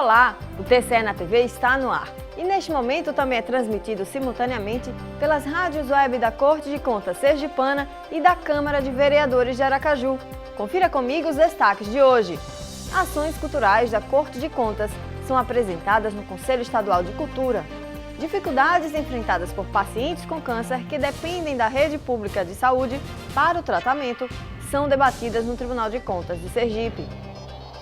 Olá, o TCE na TV está no ar e neste momento também é transmitido simultaneamente pelas rádios web da Corte de Contas Sergipana e da Câmara de Vereadores de Aracaju. Confira comigo os destaques de hoje. Ações culturais da Corte de Contas são apresentadas no Conselho Estadual de Cultura. Dificuldades enfrentadas por pacientes com câncer que dependem da rede pública de saúde para o tratamento são debatidas no Tribunal de Contas de Sergipe.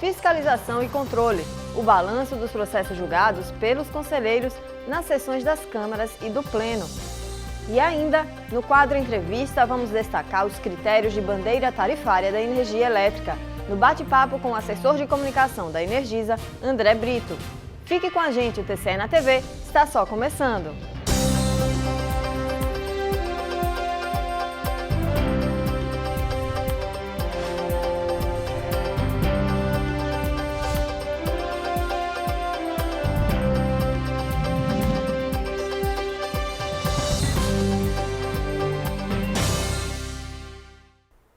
Fiscalização e controle, o balanço dos processos julgados pelos conselheiros nas sessões das câmaras e do Pleno. E ainda, no quadro Entrevista, vamos destacar os critérios de bandeira tarifária da energia elétrica, no bate-papo com o assessor de comunicação da Energisa, André Brito. Fique com a gente, o TCE na TV está só começando.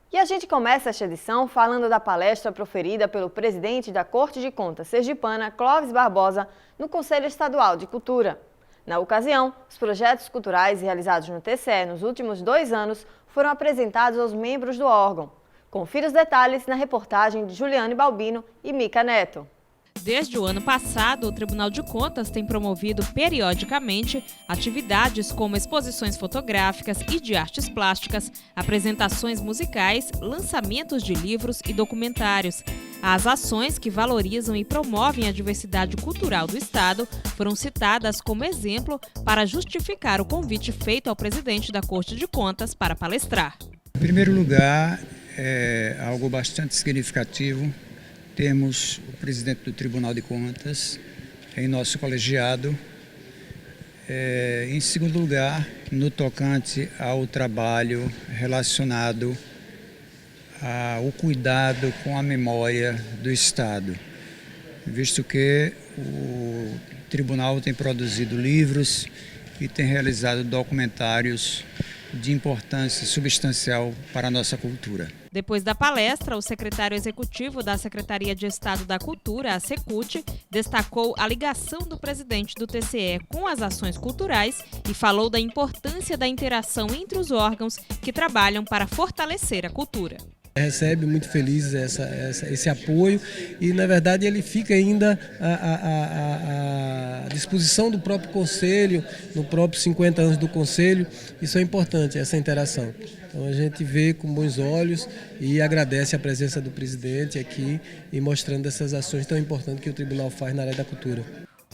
E a gente começa esta edição falando da palestra proferida pelo presidente da Corte de Contas Sergipana, Clóvis Barbosa, no Conselho Estadual de Cultura. Na ocasião, os projetos culturais realizados no TCE nos últimos 2 anos foram apresentados aos membros do órgão. Confira os detalhes na reportagem de Juliane Balbino e Mica Neto. Desde o ano passado, o Tribunal de Contas tem promovido periodicamente atividades como exposições fotográficas e de artes plásticas, apresentações musicais, lançamentos de livros e documentários. As ações que valorizam e promovem a diversidade cultural do Estado foram citadas como exemplo para justificar o convite feito ao presidente da Corte de Contas para palestrar. Em primeiro lugar, é algo bastante significativo. Temos o presidente do Tribunal de Contas em nosso colegiado. Em segundo lugar, no tocante ao trabalho relacionado ao cuidado com a memória do Estado, visto que o Tribunal tem produzido livros e tem realizado documentários de importância substancial para a nossa cultura. Depois da palestra, o secretário executivo da Secretaria de Estado da Cultura, a Secult, destacou a ligação do presidente do TCE com as ações culturais e falou da importância da interação entre os órgãos que trabalham para fortalecer a cultura. Recebe muito feliz esse apoio e, na verdade, ele fica ainda à disposição do próprio Conselho, no próprio 50 anos do Conselho. Isso é importante, essa interação. Então a gente vê com bons olhos e agradece a presença do presidente aqui e mostrando essas ações tão importantes que o Tribunal faz na área da cultura.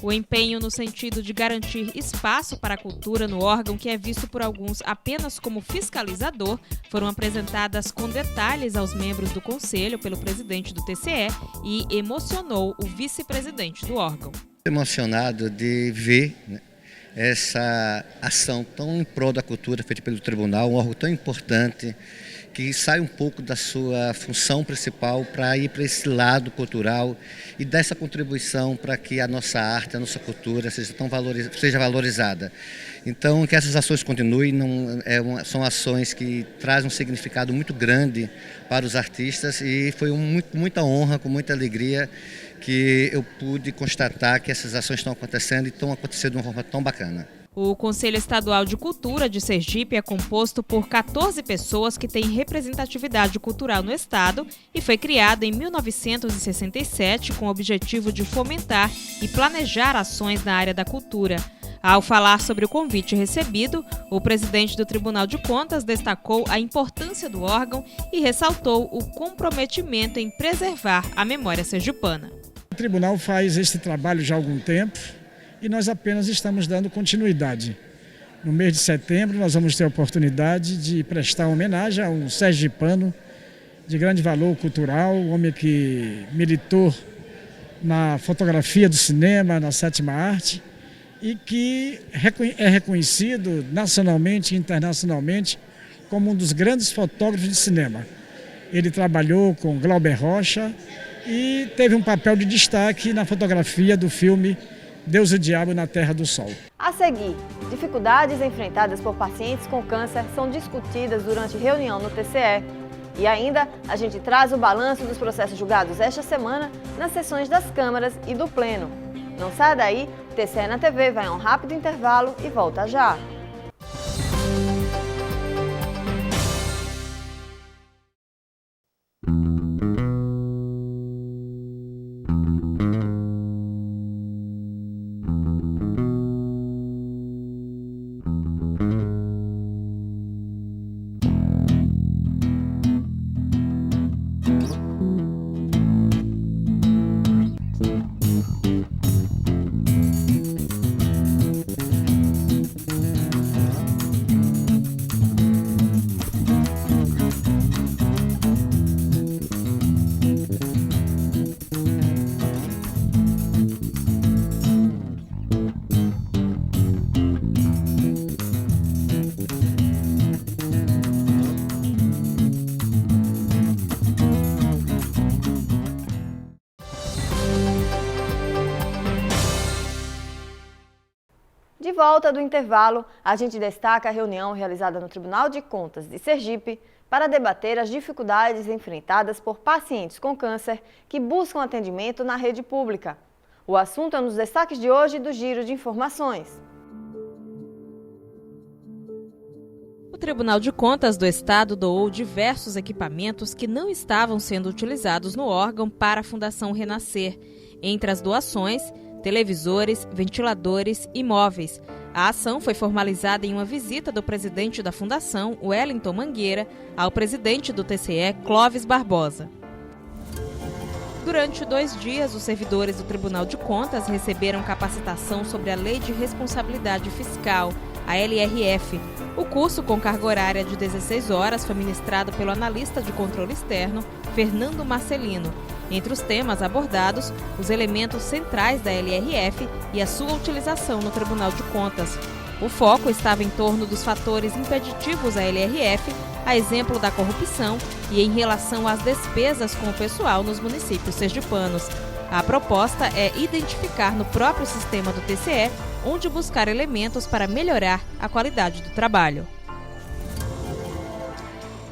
O empenho no sentido de garantir espaço para a cultura no órgão que é visto por alguns apenas como fiscalizador foram apresentadas com detalhes aos membros do Conselho pelo presidente do TCE e emocionou o vice-presidente do órgão. Emocionado de ver essa ação tão em prol da cultura feita pelo Tribunal, um órgão tão importante que sai um pouco da sua função principal para ir para esse lado cultural e dessa contribuição para que a nossa arte, a nossa cultura seja valorizada. Então, que essas ações continuem, são ações que trazem um significado muito grande para os artistas e foi muita honra, com muita alegria, que eu pude constatar que essas ações estão acontecendo e estão acontecendo de uma forma tão bacana. O Conselho Estadual de Cultura de Sergipe é composto por 14 pessoas que têm representatividade cultural no Estado e foi criado em 1967 com o objetivo de fomentar e planejar ações na área da cultura. Ao falar sobre o convite recebido, o presidente do Tribunal de Contas destacou a importância do órgão e ressaltou o comprometimento em preservar a memória sergipana. O Tribunal faz este trabalho já há algum tempo e nós apenas estamos dando continuidade. No mês de setembro nós vamos ter a oportunidade de prestar homenagem a um sergipano de grande valor cultural, um homem que militou na fotografia do cinema, na 7ª arte, e que é reconhecido nacionalmente e internacionalmente como um dos grandes fotógrafos de cinema. Ele trabalhou com Glauber Rocha e teve um papel de destaque na fotografia do filme Deus e o Diabo na Terra do Sol. A seguir, dificuldades enfrentadas por pacientes com câncer são discutidas durante reunião no TCE. E ainda, a gente traz o balanço dos processos julgados esta semana nas sessões das câmaras e do Pleno. Não saia daí, o TCE na TV vai a um rápido intervalo e volta já. De volta do intervalo, a gente destaca a reunião realizada no Tribunal de Contas de Sergipe para debater as dificuldades enfrentadas por pacientes com câncer que buscam atendimento na rede pública. O assunto é um dos destaques de hoje do Giro de Informações. O Tribunal de Contas do Estado doou diversos equipamentos que não estavam sendo utilizados no órgão para a Fundação Renascer. Entre as doações, televisores, ventiladores e móveis. A ação foi formalizada em uma visita do presidente da Fundação, Wellington Mangueira, ao presidente do TCE, Clóvis Barbosa. Durante 2 dias, os servidores do Tribunal de Contas receberam capacitação sobre a Lei de Responsabilidade Fiscal, a LRF. O curso, com carga horária de 16 horas, foi ministrado pelo analista de controle externo, Fernando Marcelino. Entre os temas abordados, os elementos centrais da LRF e a sua utilização no Tribunal de Contas. O foco estava em torno dos fatores impeditivos à LRF, a exemplo da corrupção e em relação às despesas com o pessoal nos municípios sergipanos. A proposta é identificar no próprio sistema do TCE onde buscar elementos para melhorar a qualidade do trabalho.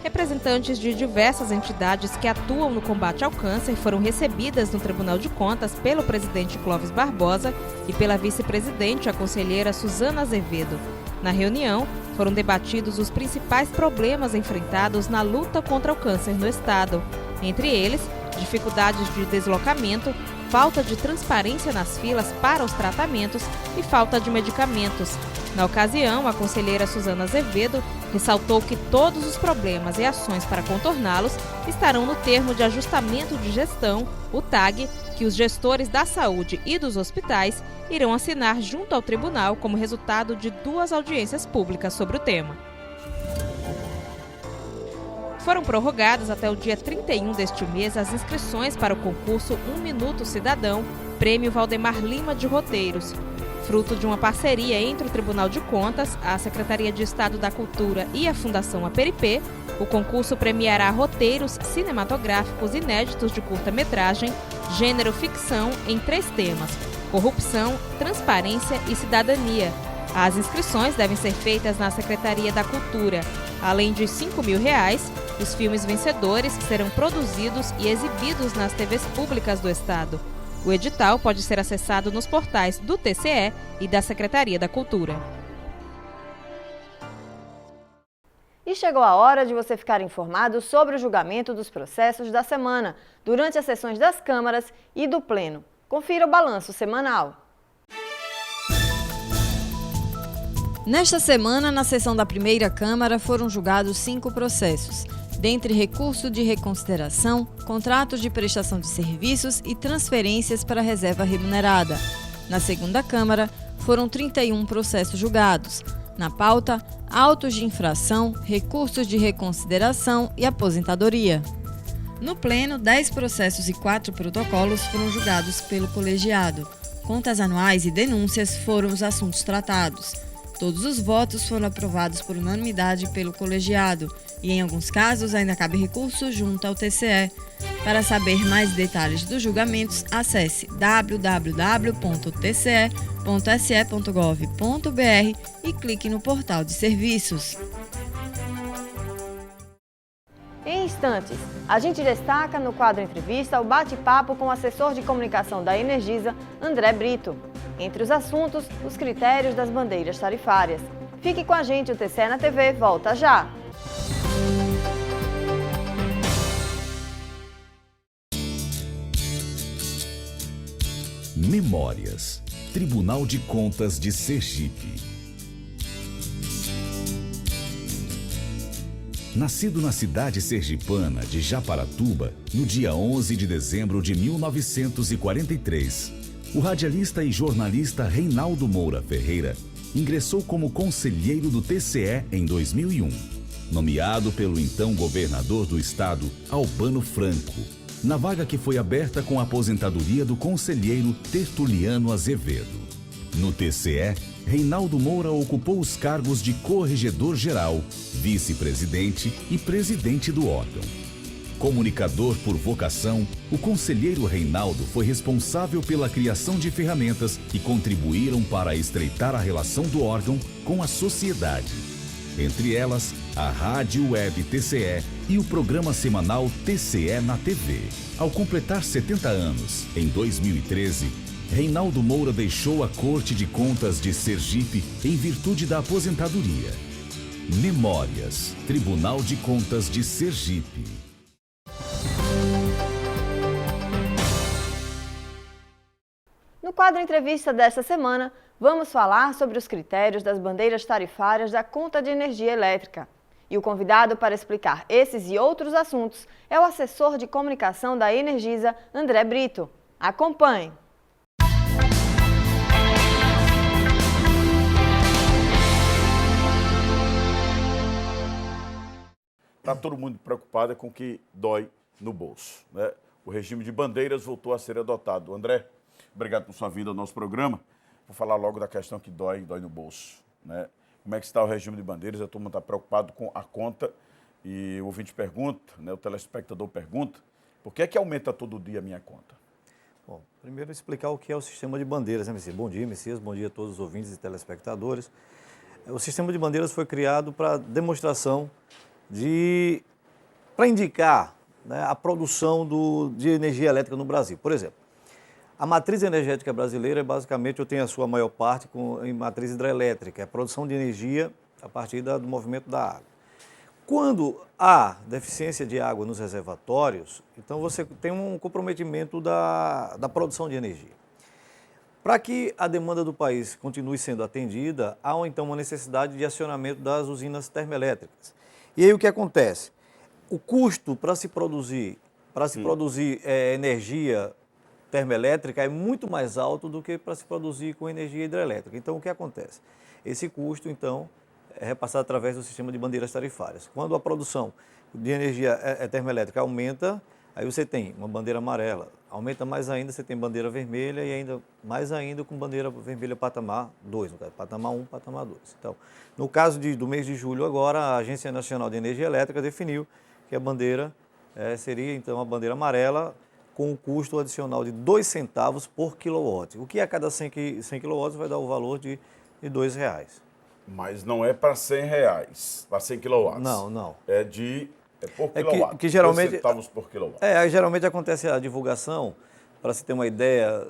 Representantes de diversas entidades que atuam no combate ao câncer foram recebidas no Tribunal de Contas pelo presidente Clóvis Barbosa e pela vice-presidente, a conselheira Suzana Azevedo. Na reunião, foram debatidos os principais problemas enfrentados na luta contra o câncer no estado. Entre eles, dificuldades de deslocamento, falta de transparência nas filas para os tratamentos e falta de medicamentos. Na ocasião, a conselheira Suzana Azevedo ressaltou que todos os problemas e ações para contorná-los estarão no termo de ajustamento de gestão, o TAG, que os gestores da saúde e dos hospitais irão assinar junto ao tribunal como resultado de 2 audiências públicas sobre o tema. Foram prorrogadas até o dia 31 deste mês as inscrições para o concurso 1 Minuto Cidadão, Prêmio Valdemar Lima de Roteiros. Fruto de uma parceria entre o Tribunal de Contas, a Secretaria de Estado da Cultura e a Fundação Aperipê, o concurso premiará roteiros cinematográficos inéditos de curta-metragem, gênero ficção, em 3 temas: corrupção, transparência e cidadania. As inscrições devem ser feitas na Secretaria da Cultura. Além de R$ 5.000, os filmes vencedores serão produzidos e exibidos nas TVs públicas do Estado. O edital pode ser acessado nos portais do TCE e da Secretaria da Cultura. E chegou a hora de você ficar informado sobre o julgamento dos processos da semana, durante as sessões das câmaras e do Pleno. Confira o balanço semanal. Nesta semana, na sessão da primeira Câmara, foram julgados 5 processos, dentre recurso de reconsideração, contratos de prestação de serviços e transferências para reserva remunerada. Na segunda Câmara, foram 31 processos julgados. Na pauta, autos de infração, recursos de reconsideração e aposentadoria. No Pleno, 10 processos e 4 protocolos foram julgados pelo colegiado. Contas anuais e denúncias foram os assuntos tratados. Todos os votos foram aprovados por unanimidade pelo colegiado e, em alguns casos, ainda cabe recurso junto ao TCE. Para saber mais detalhes dos julgamentos, acesse www.tce.se.gov.br e clique no portal de serviços. Em instantes. A gente destaca no quadro Entrevista o bate-papo com o assessor de comunicação da Energisa, André Brito. Entre os assuntos, os critérios das bandeiras tarifárias. Fique com a gente, o TCE na TV volta já! Memórias. Tribunal de Contas de Sergipe. Nascido na cidade sergipana de Japaratuba, no dia 11 de dezembro de 1943, o radialista e jornalista Reinaldo Moura Ferreira ingressou como conselheiro do TCE em 2001, nomeado pelo então governador do estado, Albano Franco, na vaga que foi aberta com a aposentadoria do conselheiro Tertuliano Azevedo. No TCE, Reinaldo Moura ocupou os cargos de corregedor-geral, vice-presidente e presidente do órgão. Comunicador por vocação, o conselheiro Reinaldo foi responsável pela criação de ferramentas que contribuíram para estreitar a relação do órgão com a sociedade. Entre elas, a Rádio Web TCE e o programa semanal TCE na TV. Ao completar 70 anos, em 2013, Reinaldo Moura deixou a Corte de Contas de Sergipe em virtude da aposentadoria. Memórias. Tribunal de Contas de Sergipe. No quadro Entrevista desta semana, vamos falar sobre os critérios das bandeiras tarifárias da conta de energia elétrica. E o convidado para explicar esses e outros assuntos é o assessor de comunicação da Energisa, André Brito. Acompanhe! Está todo mundo preocupado com o que dói no bolso, né? O regime de bandeiras voltou a ser adotado. André, obrigado por sua vinda ao nosso programa. Vou falar logo da questão que dói no bolso, né? Como é que está o regime de bandeiras? A turma está preocupado com a conta e o ouvinte pergunta, né? O telespectador pergunta, por que é que aumenta todo dia a minha conta? Bom, primeiro explicar o que é o sistema de bandeiras, né, Messias? Bom dia, Messias, bom dia a todos os ouvintes e telespectadores. O sistema de bandeiras foi criado para demonstração para indicar, né, a produção de energia elétrica no Brasil. Por exemplo, a matriz energética brasileira, basicamente, eu tenho a sua maior parte em matriz hidrelétrica, é a produção de energia a partir do movimento da água. Quando há deficiência de água nos reservatórios, então você tem um comprometimento da produção de energia. Para que a demanda do país continue sendo atendida, há então uma necessidade de acionamento das usinas termoelétricas. E aí o que acontece? O custo para se produzir energia termoelétrica é muito mais alto do que para se produzir com energia hidrelétrica. Então, o que acontece? Esse custo, então, é repassado através do sistema de bandeiras tarifárias. Quando a produção de energia termoelétrica aumenta, aí você tem uma bandeira amarela. Aumenta mais ainda, você tem bandeira vermelha e ainda mais ainda com bandeira vermelha patamar 2, no caso, patamar 1, patamar 2. Então, no caso do mês de julho agora, a Agência Nacional de Energia Elétrica definiu que a bandeira seria, então, a bandeira amarela com um custo adicional de 2 centavos por quilowatt. O que a cada 100 quilowatts vai dar o valor de R$2. Mas não é para R$100, para 100 quilowatts. Não. É por quilowatt. Que geralmente, 2 centavos por quilowatt. Geralmente acontece a divulgação, para se ter uma ideia,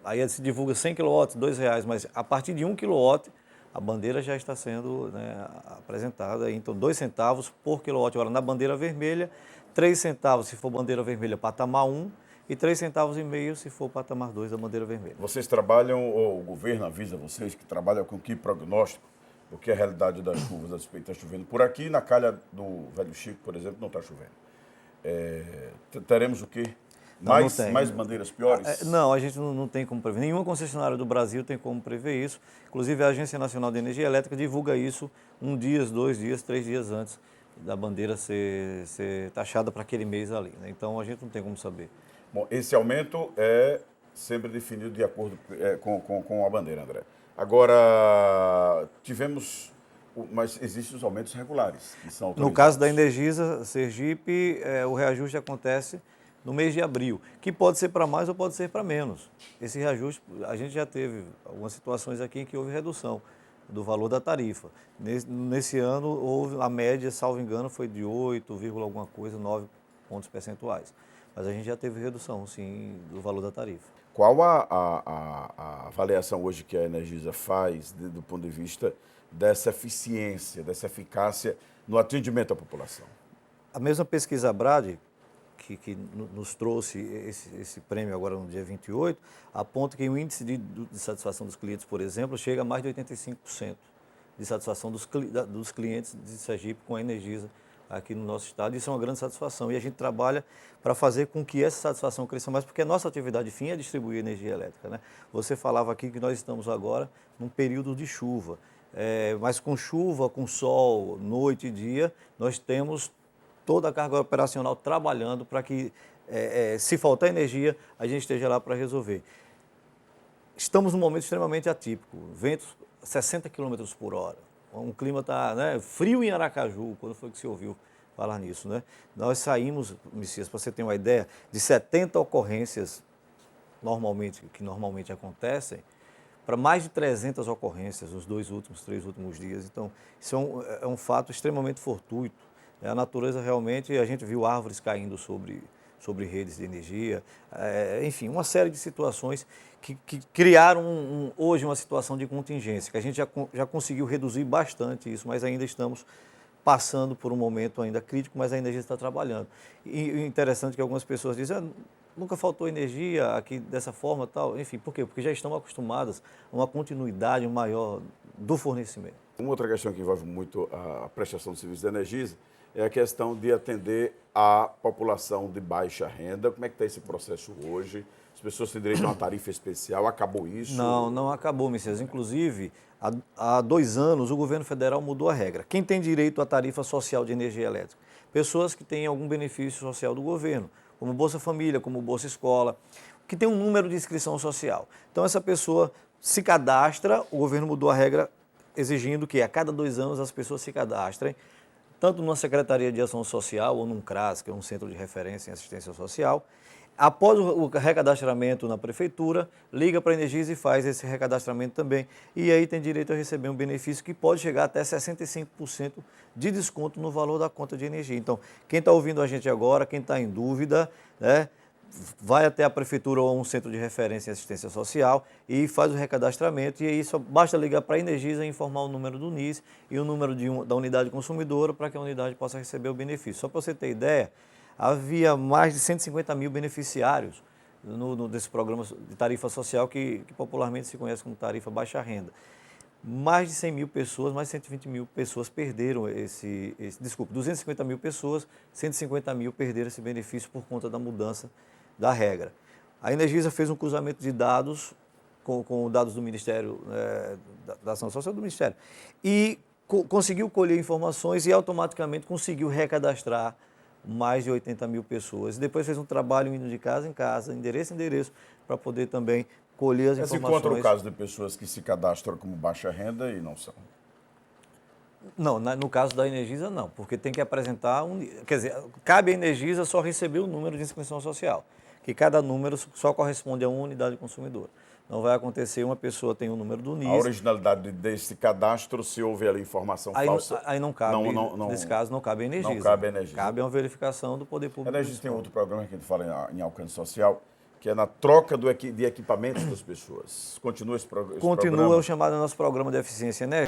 aí se divulga 100 quilowatts, R$2, mas a partir de 1 quilowatt, a bandeira já está sendo, né, apresentada, então 2 centavos por quilowatt-hora na bandeira vermelha, 3 centavos se for bandeira vermelha patamar 1 e 3,5 centavos se for patamar 2 da bandeira vermelha. Vocês trabalham, ou o governo avisa vocês que trabalham com que prognóstico? Porque a realidade das chuvas, a despeito está chovendo. Por aqui, na calha do Velho Chico, por exemplo, não está chovendo. Teremos o quê? Mais bandeiras piores? Não, a gente não tem como prever. Nenhuma concessionária do Brasil tem como prever isso. Inclusive, a Agência Nacional de Energia Elétrica divulga isso 1 dia, 2 dias, 3 dias antes da bandeira ser taxada para aquele mês ali, né? Então, a gente não tem como saber. Bom, esse aumento é sempre definido de acordo com a bandeira, André. Agora, mas existem os aumentos regulares, que são autorizados. No caso da Energisa Sergipe, o reajuste acontece no mês de abril, que pode ser para mais ou pode ser para menos. Esse reajuste, a gente já teve algumas situações aqui em que houve redução do valor da tarifa. Nesse ano, houve a média, salvo engano, foi de 8, alguma coisa, 9 pontos percentuais. Mas a gente já teve redução, sim, do valor da tarifa. Qual a avaliação hoje que a Energisa faz do ponto de vista dessa eficiência, dessa eficácia no atendimento à população? A mesma pesquisa Abrad, que nos trouxe esse prêmio agora no dia 28, aponta que o índice de satisfação dos clientes, por exemplo, chega a mais de 85% de satisfação dos clientes de Sergipe com a Energisa aqui no nosso estado. Isso é uma grande satisfação e a gente trabalha para fazer com que essa satisfação cresça mais, porque a nossa atividade fim é distribuir energia elétrica, né? Você falava aqui que nós estamos agora num período de chuva, mas com chuva, com sol, noite e dia, nós temos toda a carga operacional trabalhando para que, se faltar energia, a gente esteja lá para resolver. Estamos num momento extremamente atípico, ventos 60 km por hora. O clima está, né, frio em Aracaju, quando foi que se ouviu falar nisso, né? Nós saímos, Messias, para você ter uma ideia, de 70 ocorrências que normalmente acontecem, para mais de 300 ocorrências nos 3 últimos dias. Então, isso é um fato extremamente fortuito. A natureza realmente, a gente viu árvores caindo sobre redes de energia, enfim, uma série de situações que criaram hoje uma situação de contingência, que a gente já conseguiu reduzir bastante isso, mas ainda estamos passando por um momento ainda crítico, mas a energia está trabalhando. E o interessante é que algumas pessoas dizem, nunca faltou energia aqui dessa forma, tal. Enfim, por quê? Porque já estão acostumadas a uma continuidade maior do fornecimento. Uma outra questão que envolve muito a prestação de serviços de Energisa é a questão de atender a população de baixa renda. Como é que está esse processo hoje? As pessoas têm direito a uma tarifa especial? Acabou isso? Não acabou, Messias. Inclusive, há 2 anos, o governo federal mudou a regra. Quem tem direito à tarifa social de energia elétrica? Pessoas que têm algum benefício social do governo, como Bolsa Família, como Bolsa Escola, que tem um número de inscrição social. Então, essa pessoa se cadastra, o governo mudou a regra exigindo que a cada 2 anos as pessoas se cadastrem, tanto numa Secretaria de Ação Social ou num CRAS, que é um Centro de Referência em Assistência Social. Após o recadastramento na Prefeitura, liga para a Energisa e faz esse recadastramento também. E aí tem direito a receber um benefício que pode chegar até 65% de desconto no valor da conta de energia. Então, quem está ouvindo a gente agora, quem está em dúvida, né, vai até a Prefeitura ou um Centro de Referência em Assistência Social e faz o recadastramento. E aí só basta ligar para a Energisa e informar o número do NIS e o número da unidade consumidora para que a unidade possa receber o benefício. Só para você ter ideia, havia mais de 150 mil beneficiários desse programa de tarifa social que popularmente se conhece como tarifa baixa renda. Mais de 100 mil pessoas, mais de 120 mil pessoas perderam 250 mil pessoas, 150 mil perderam esse benefício por conta da mudança da regra. A Energisa fez um cruzamento de dados com dados do Ministério da Ação Social do Ministério e conseguiu colher informações e automaticamente conseguiu recadastrar mais de 80 mil pessoas. E depois fez um trabalho indo de casa em casa, endereço em endereço, para poder também colher as informações. Mas encontra o caso de pessoas que se cadastram como baixa renda e não são? Não, no caso da Energisa não, porque tem que apresentar, quer dizer, cabe à Energisa só receber o número de inscrição social, que cada número só corresponde a uma unidade consumidora. Não vai acontecer, uma pessoa tem o número do NIS. A originalidade desse cadastro, se houver ali informação falsa... Aí não cabe, nesse caso, não cabe a Energisa. Não cabe a Energisa. Cabe uma verificação do poder público. A Energisa tem outro programa que a gente fala em alcance social, que é na troca de equipamentos das pessoas. Continua esse programa? Continua o chamado nosso programa de eficiência energética.